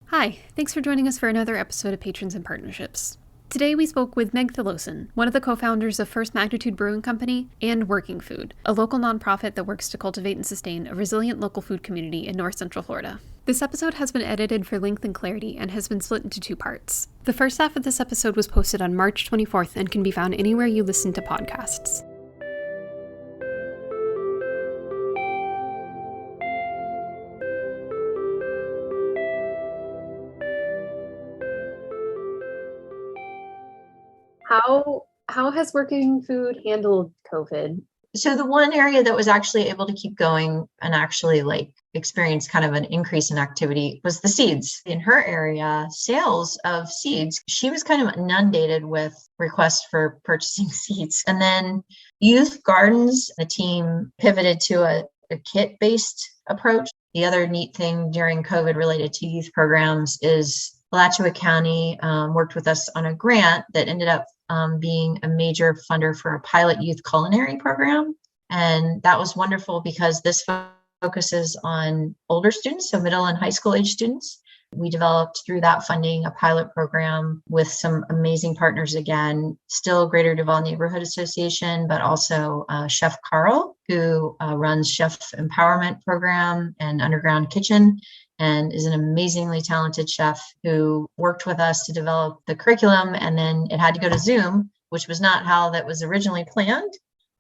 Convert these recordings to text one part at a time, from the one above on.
Hi, thanks for joining us for another episode of Patrons and Partnerships. Today we spoke with Meg Thelosen, one of the co-founders of First Magnitude Brewing Company and Working Food, a local nonprofit that works to cultivate and sustain a resilient local food community in North Central Florida. This episode has been edited for length and clarity and has been split into two parts. The first half of this episode was posted on March 24th and can be found anywhere you listen to podcasts. How has Working Food handled COVID? So the one area that was actually able to keep going and actually experience kind of an increase in activity was the seeds. In her area, sales of seeds, she was kind of inundated with requests for purchasing seeds. And then youth gardens, the team pivoted to a kit-based approach. The other neat thing during COVID related to youth programs is Alachua County worked with us on a grant that ended up being a major funder for a pilot youth culinary program. And that was wonderful because this focuses on older students, so middle and high school age students. We developed through that funding a pilot program with some amazing partners again, still Greater Duval Neighborhood Association, but also Chef Carl, who runs Chef Empowerment Program and Underground Kitchen, and is an amazingly talented chef who worked with us to develop the curriculum. And then it had to go to Zoom, which was not how that was originally planned.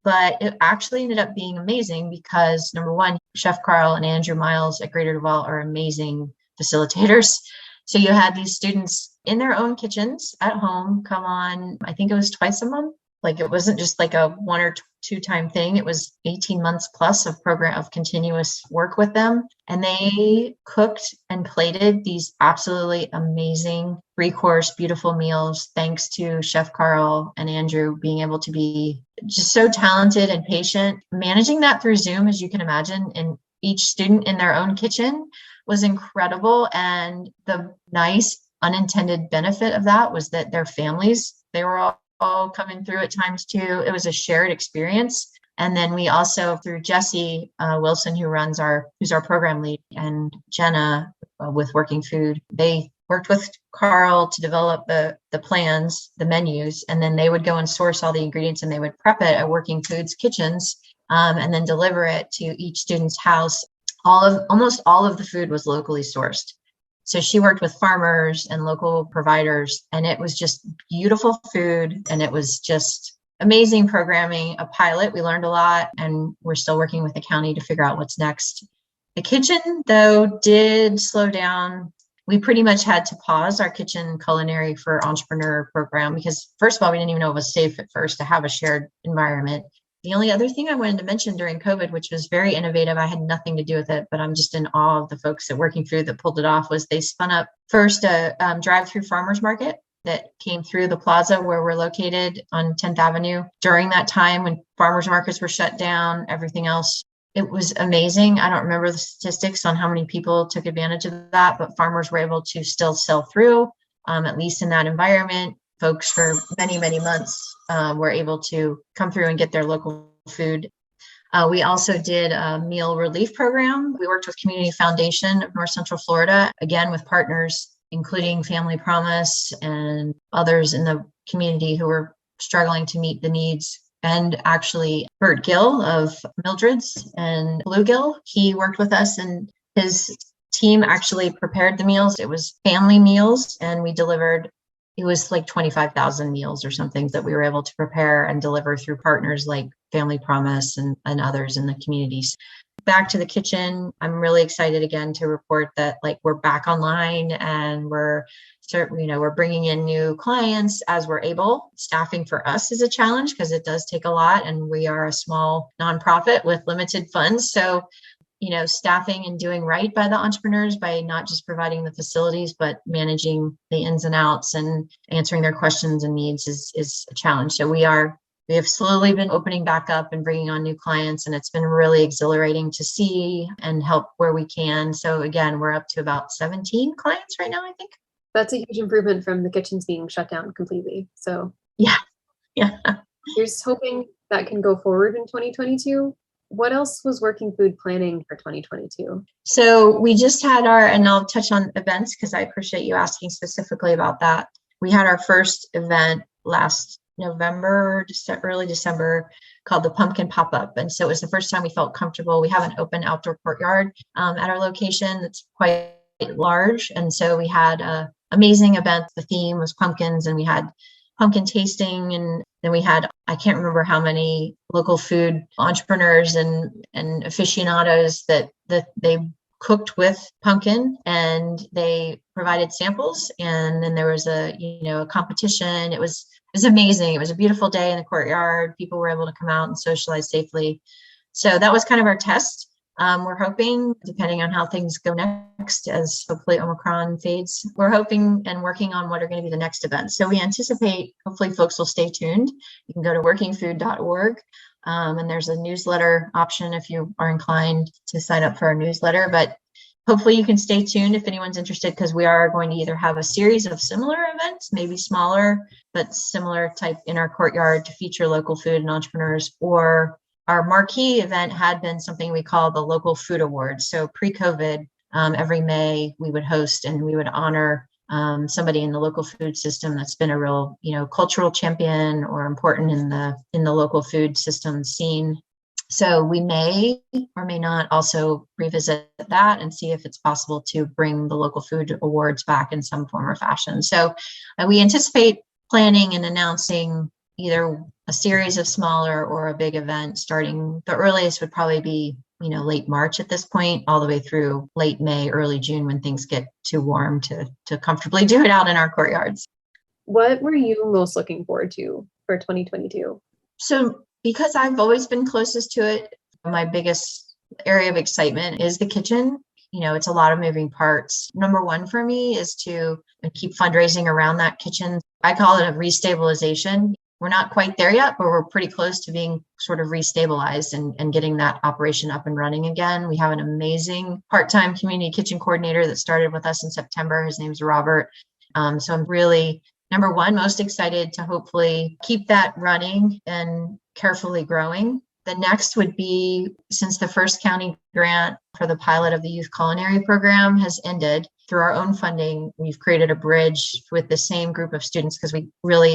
But it actually ended up being amazing because, number one, Chef Carl and Andrew Miles at Greater Duval are amazing facilitators. So you had these students in their own kitchens at home come on, I think it was twice a month. It wasn't just like a 1 or 2 time thing. It was 18 months plus of program of continuous work with them. And they cooked and plated these absolutely amazing 3-course, beautiful meals, thanks to Chef Carl and Andrew being able to be just so talented and patient. Managing that through Zoom, as you can imagine, and each student in their own kitchen was incredible. And the nice unintended benefit of that was that their families, they were all coming through at times too. It was a shared experience. And then we also, through Jessie Wilson, who's our program lead, and Jenna with Working Food, they worked with Carl to develop the plans, the menus, and then they would go and source all the ingredients and they would prep it at Working Food's kitchens and then deliver it to each student's house. Almost all of the food was locally sourced. So she worked with farmers and local providers, and it was just beautiful food. And it was just amazing programming, a pilot. We learned a lot, and we're still working with the county to figure out what's next. The kitchen, though, did slow down. We pretty much had to pause our kitchen culinary for entrepreneur program because, first of all, we didn't even know it was safe at first to have a shared environment. The only other thing I wanted to mention during COVID, which was very innovative, I had nothing to do with it, but I'm just in awe of the folks at Working Food that pulled it off, was they spun up first a drive-through farmers market that came through the plaza where we're located on 10th Avenue. During that time when farmers markets were shut down, everything else, it was amazing. I don't remember the statistics on how many people took advantage of that, but farmers were able to still sell through, at least in that environment. Folks for many, many months were able to come through and get their local food. We also did a meal relief program. We worked with Community Foundation of North Central Florida, again, with partners, including Family Promise and others in the community who were struggling to meet the needs. And actually, Bert Gill of Mildred's and Bluegill, he worked with us, and his team actually prepared the meals. It was family meals, and we delivered. It was like 25,000 meals or something that we were able to prepare and deliver through partners like Family Promise and others in the communities. Back to the kitchen, I'm really excited again to report that we're back online and we're bringing in new clients as we're able. Staffing for us is a challenge because it does take a lot, and we are a small nonprofit with limited funds. So staffing and doing right by the entrepreneurs by not just providing the facilities, but managing the ins and outs and answering their questions and needs is a challenge. So we have slowly been opening back up and bringing on new clients, and it's been really exhilarating to see and help where we can. So again, we're up to about 17 clients right now, I think. That's a huge improvement from the kitchens being shut down completely. So yeah. Here's hoping that can go forward in 2022. What else was Working Food planning for 2022? So we just had and I'll touch on events because I appreciate you asking specifically about that. We had our first event last November, early December, called the Pumpkin Pop-Up. And so it was the first time we felt comfortable. We have an open outdoor courtyard at our location that's quite large. And so we had an amazing event. The theme was pumpkins, and we had pumpkin tasting, and then we had, I can't remember how many local food entrepreneurs and aficionados that they cooked with pumpkin, and they provided samples, and then there was a competition. It was amazing. It was a beautiful day in the courtyard. People were able to come out and socialize safely. So that was kind of our test. We're hoping, depending on how things go next, as hopefully Omicron fades, we're hoping and working on what are going to be the next events. So we anticipate, hopefully folks will stay tuned. You can go to workingfood.org, and there's a newsletter option if you are inclined to sign up for our newsletter. But hopefully you can stay tuned if anyone's interested, because we are going to either have a series of similar events, maybe smaller, but similar type in our courtyard to feature local food and entrepreneurs, or our marquee event had been something we call the Local Food Awards. So pre-COVID, every May we would host and we would honor somebody in the local food system that's been a real, cultural champion or important in the local food system scene. So we may or may not also revisit that and see if it's possible to bring the Local Food Awards back in some form or fashion. So we anticipate planning and announcing either a series of smaller or a big event starting. The earliest would probably be, late March at this point, all the way through late May, early June, when things get too warm to comfortably do it out in our courtyards. What were you most looking forward to for 2022? So because I've always been closest to it, my biggest area of excitement is the kitchen. It's a lot of moving parts. Number one for me is to keep fundraising around that kitchen. I call it a restabilization. We're not quite there yet, but we're pretty close to being sort of restabilized and getting that operation up and running again. We have an amazing part-time community kitchen coordinator that started with us in September. His name's Robert. So I'm really, number one, most excited to hopefully keep that running and carefully growing. The next would be, since the first county grant for the pilot of the youth culinary program has ended, through our own funding, we've created a bridge with the same group of students, because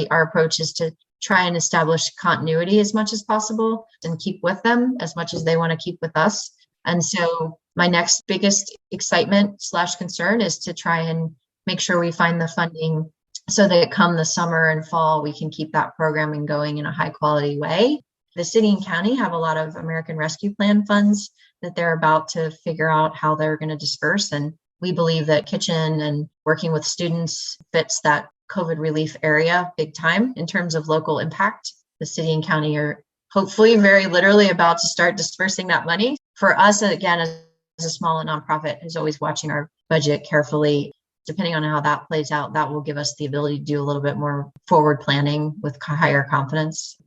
our approach is to try and establish continuity as much as possible and keep with them as much as they want to keep with us. And so my next biggest excitement / concern is to try and make sure we find the funding so that come the summer and fall, we can keep that programming going in a high quality way. The city and county have a lot of American Rescue Plan funds that they're about to figure out how they're going to disperse. And we believe that kitchen and working with students fits that COVID relief area big time in terms of local impact. The city and county are hopefully very literally about to start dispersing that money. For us, again, as a small nonprofit, is always watching our budget carefully. Depending on how that plays out, that will give us the ability to do a little bit more forward planning with higher confidence.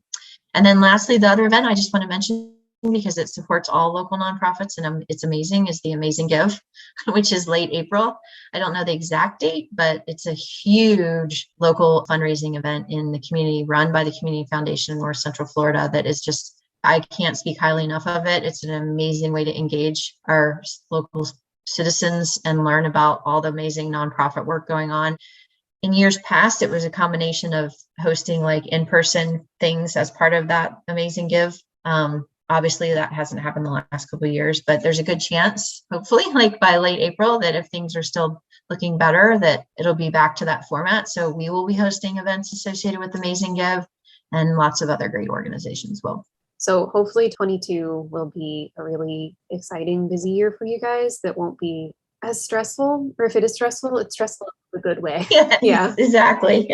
And then lastly, the other event I just want to mention, because it supports all local nonprofits and it's amazing, is the Amazing Give, which is late April. I don't know the exact date, but it's a huge local fundraising event in the community, run by the Community Foundation in North Central Florida, that is just, I can't speak highly enough of it. It's an amazing way to engage our local citizens and learn about all the amazing nonprofit work going on. In years past, it was a combination of hosting like in-person things as part of that Amazing Give. Obviously, that hasn't happened the last couple of years, but there's a good chance, hopefully, like by late April, that if things are still looking better, that it'll be back to that format. So we will be hosting events associated with Amazing Give, and lots of other great organizations will. So hopefully 22 will be a really exciting, busy year for you guys that won't be as stressful, or if it is stressful, it's stressful in a good way. Yeah, exactly.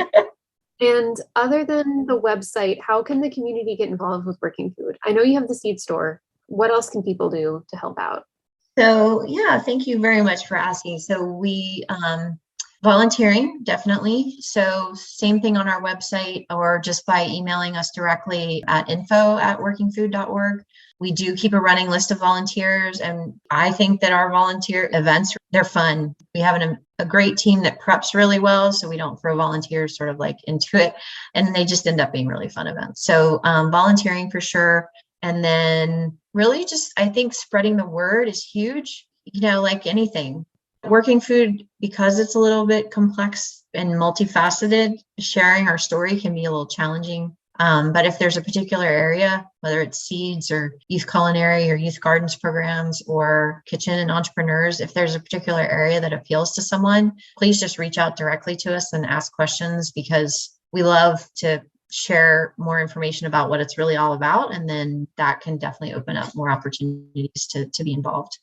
And other than the website, how can the community get involved with Working Food? I know you have the seed store. What else can people do to help out? So yeah, thank you very much for asking. So we volunteering, definitely. So same thing on our website, or just by emailing us directly at info@workingfood.org. We do keep a running list of volunteers, and I think that our volunteer events, they're fun. We have a great team that preps really well, so we don't throw volunteers sort of like into it, and they just end up being really fun events. So volunteering for sure. And then really just, I think spreading the word is huge, like anything. Working food, because it's a little bit complex and multifaceted, sharing our story can be a little challenging. But if there's a particular area, whether it's seeds or youth culinary or youth gardens programs or kitchen and entrepreneurs, if there's a particular area that appeals to someone, please just reach out directly to us and ask questions, because we love to share more information about what it's really all about. And then that can definitely open up more opportunities to be involved.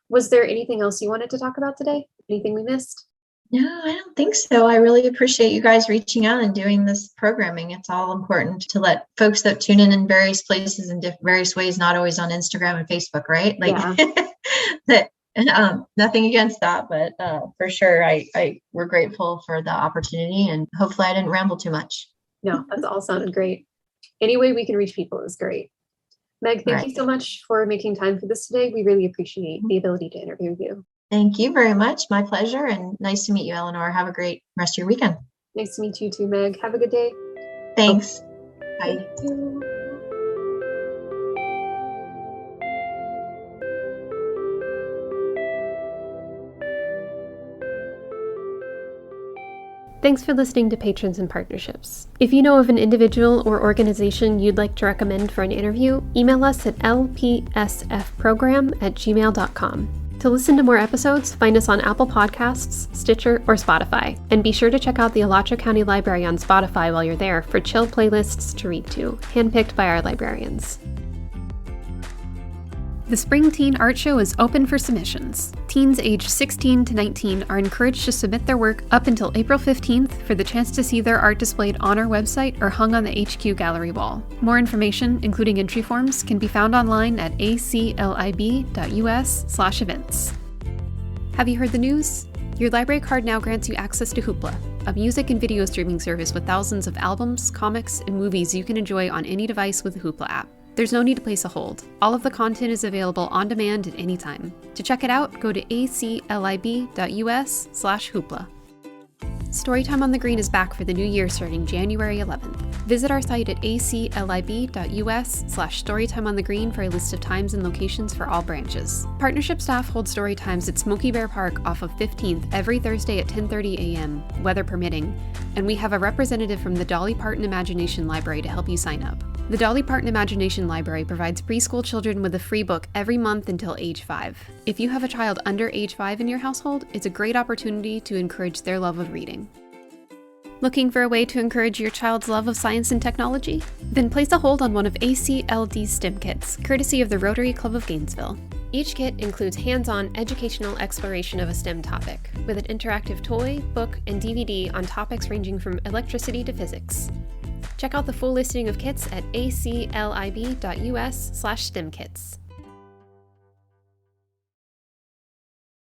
Was there anything else you wanted to talk about today? Anything we missed? No, I don't think so. I really appreciate you guys reaching out and doing this programming. It's all important to let folks that tune in various places in various ways, not always on Instagram and Facebook, right? That nothing against that, but for sure, we're grateful for the opportunity, and hopefully I didn't ramble too much. No, that's all sounded great. Any way we can reach people is great. Meg, thank you so much for making time for this today. We really appreciate the ability to interview you. Thank you very much. My pleasure. And nice to meet you, Eleanor. Have a great rest of your weekend. Nice to meet you too, Meg. Have a good day. Thanks. Bye. Thank you. Thanks for listening to Patrons and Partnerships. If you know of an individual or organization you'd like to recommend for an interview, email us at lpsfprogram@gmail.com. To listen to more episodes, find us on Apple Podcasts, Stitcher, or Spotify. And be sure to check out the Alachua County Library on Spotify while you're there for chill playlists to read to, handpicked by our librarians. The Spring Teen Art Show is open for submissions. Teens aged 16 to 19 are encouraged to submit their work up until April 15th for the chance to see their art displayed on our website or hung on the HQ gallery wall. More information, including entry forms, can be found online at aclib.us/events. Have you heard the news? Your library card now grants you access to Hoopla, a music and video streaming service with thousands of albums, comics, and movies you can enjoy on any device with the Hoopla app. There's no need to place a hold. All of the content is available on demand at any time. To check it out, go to aclib.us/hoopla. Storytime on the Green is back for the new year starting January 11th. Visit our site at aclib.us/storytimeonthegreen for a list of times and locations for all branches. Partnership staff hold story times at Smoky Bear Park off of 15th every Thursday at 10:30 a.m., weather permitting, and we have a representative from the Dolly Parton Imagination Library to help you sign up. The Dolly Parton Imagination Library provides preschool children with a free book every month until age 5. If you have a child under age 5 in your household, it's a great opportunity to encourage their love of reading. Looking for a way to encourage your child's love of science and technology? Then place a hold on one of ACLD's STEM kits, courtesy of the Rotary Club of Gainesville. Each kit includes hands-on educational exploration of a STEM topic, with an interactive toy, book, and DVD on topics ranging from electricity to physics. Check out the full listing of kits at aclib.us/STEMkits.